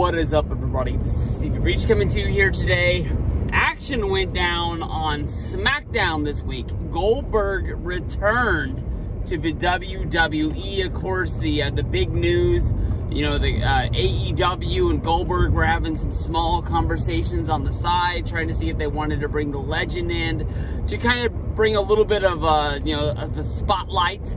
What is up, everybody? This is Stevie Breach coming to you here today. Action went down on SmackDown this week. Goldberg returned to the WWE. Of course, the big news, you know, the AEW and Goldberg were having some small conversations on the side, trying to see if they wanted to bring the legend in to kind of bring a little bit of of a spotlight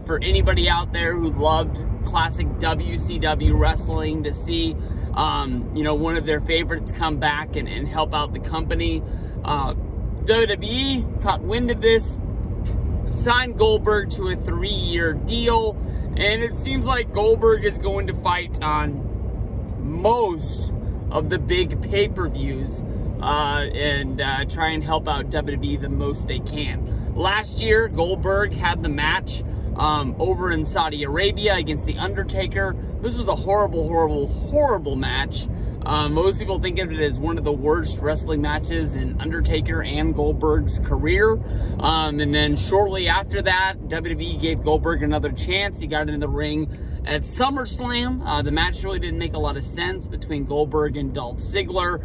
for anybody out there who loved classic WCW wrestling, to see one of their favorites come back and help out the company. WWE caught wind of this, signed Goldberg to a 3-year deal, and it seems like Goldberg is going to fight on most of the big pay-per-views and try and help out WWE the most they can. Last year, Goldberg had the match over in Saudi Arabia against The Undertaker. This was a horrible match. Most people think of it as one of the worst wrestling matches in Undertaker and Goldberg's career. And then shortly after that, WWE gave Goldberg another chance. He got in the ring at SummerSlam. The match really didn't make a lot of sense between Goldberg and Dolph Ziggler.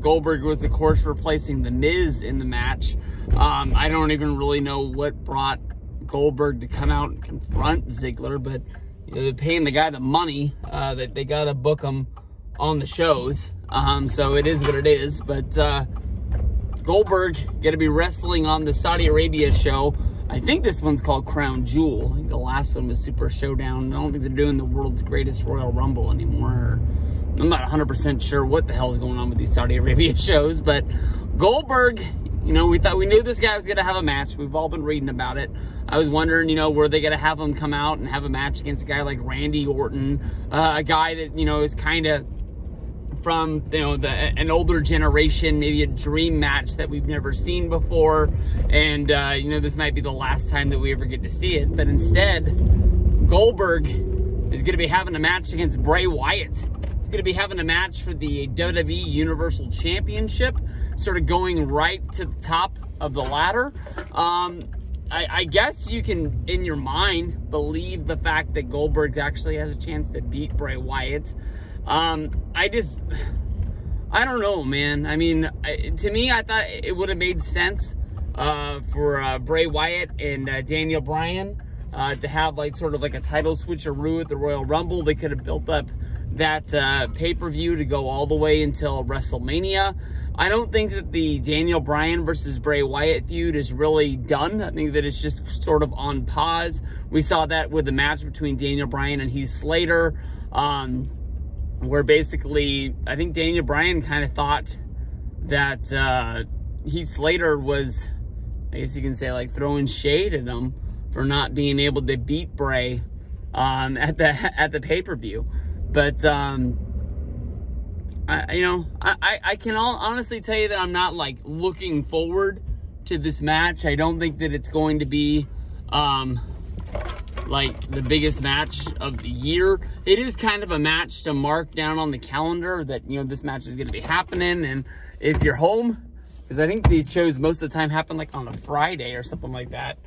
Goldberg was, of course, replacing The Miz in the match. I don't even really know what brought Goldberg to come out and confront Ziggler, but they're paying the guy the money that they got to book him on the shows. So it is what it is. But Goldberg going to be wrestling on the Saudi Arabia show. I think this one's called Crown Jewel. I think the last one was Super Showdown. I don't think they're doing the world's greatest Royal Rumble anymore. I'm not 100% sure what the hell is going on with these Saudi Arabia shows, but Goldberg, we knew this guy was going to have a match. We've all been reading about it. I was wondering, were they going to have him come out and have a match against a guy like Randy Orton, a guy that, is kind of from, an older generation, maybe a dream match that we've never seen before. And, this might be the last time that we ever get to see it. But instead, Goldberg is going to be having a match against Bray Wyatt. He's going to be having a match for the WWE Universal Championship, sort of going right to the top of the ladder. I guess you can, in your mind, believe the fact that Goldberg actually has a chance to beat Bray Wyatt. I don't know, man. I mean, to me, I thought it would have made sense for Bray Wyatt and Daniel Bryan to have sort of like a title switcheroo at the Royal Rumble. They could have built up that pay-per-view to go all the way until WrestleMania. I don't think that the Daniel Bryan versus Bray Wyatt feud is really done. I think that it's just sort of on pause. We saw that with the match between Daniel Bryan and Heath Slater, where basically I think Daniel Bryan kind of thought that Heath Slater was, I guess you can say, throwing shade at him for not being able to beat Bray at the pay-per-view. But I can honestly tell you that I'm not looking forward to this match. I don't think that it's going to be the biggest match of the year. It is kind of a match to mark down on the calendar that this match is going to be happening. And if you're home, because I think these shows most of the time happen on a Friday or something like that,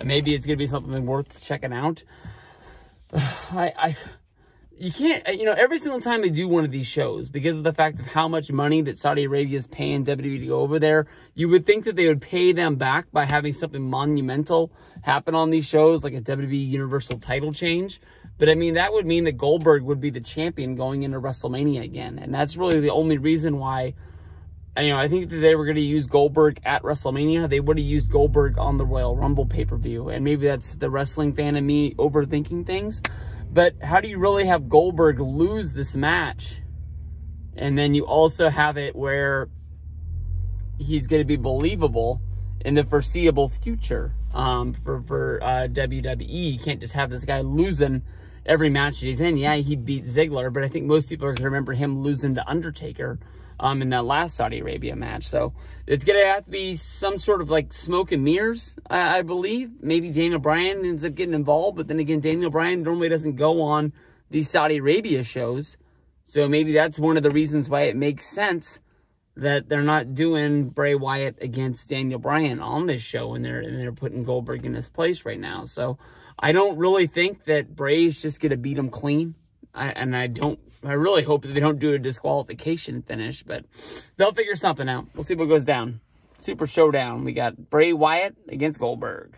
maybe it's going to be something worth checking out. You can't, every single time they do one of these shows, because of the fact of how much money that Saudi Arabia is paying WWE to go over there, you would think that they would pay them back by having something monumental happen on these shows, like a WWE Universal title change. But, I mean, that would mean that Goldberg would be the champion going into WrestleMania again. And that's really the only reason why, I think that they were going to use Goldberg at WrestleMania. They would have used Goldberg on the Royal Rumble pay-per-view. And maybe that's the wrestling fan in me overthinking things. But how do you really have Goldberg lose this match? And then you also have it where he's going to be believable in the foreseeable future for WWE. You can't just have this guy losing every match that he's in. Yeah, he beat Ziggler, but I think most people are going to remember him losing to Undertaker in that last Saudi Arabia match. So it's going to have to be some sort of smoke and mirrors, I believe. Maybe Daniel Bryan ends up getting involved, but then again, Daniel Bryan normally doesn't go on these Saudi Arabia shows. So maybe that's one of the reasons why it makes sense that they're not doing Bray Wyatt against Daniel Bryan on this show, and they're putting Goldberg in his place right now. So I don't really think that Bray's just going to beat him clean. I really hope that they don't do a disqualification finish, but they'll figure something out. We'll see what goes down. Super Showdown. We got Bray Wyatt against Goldberg.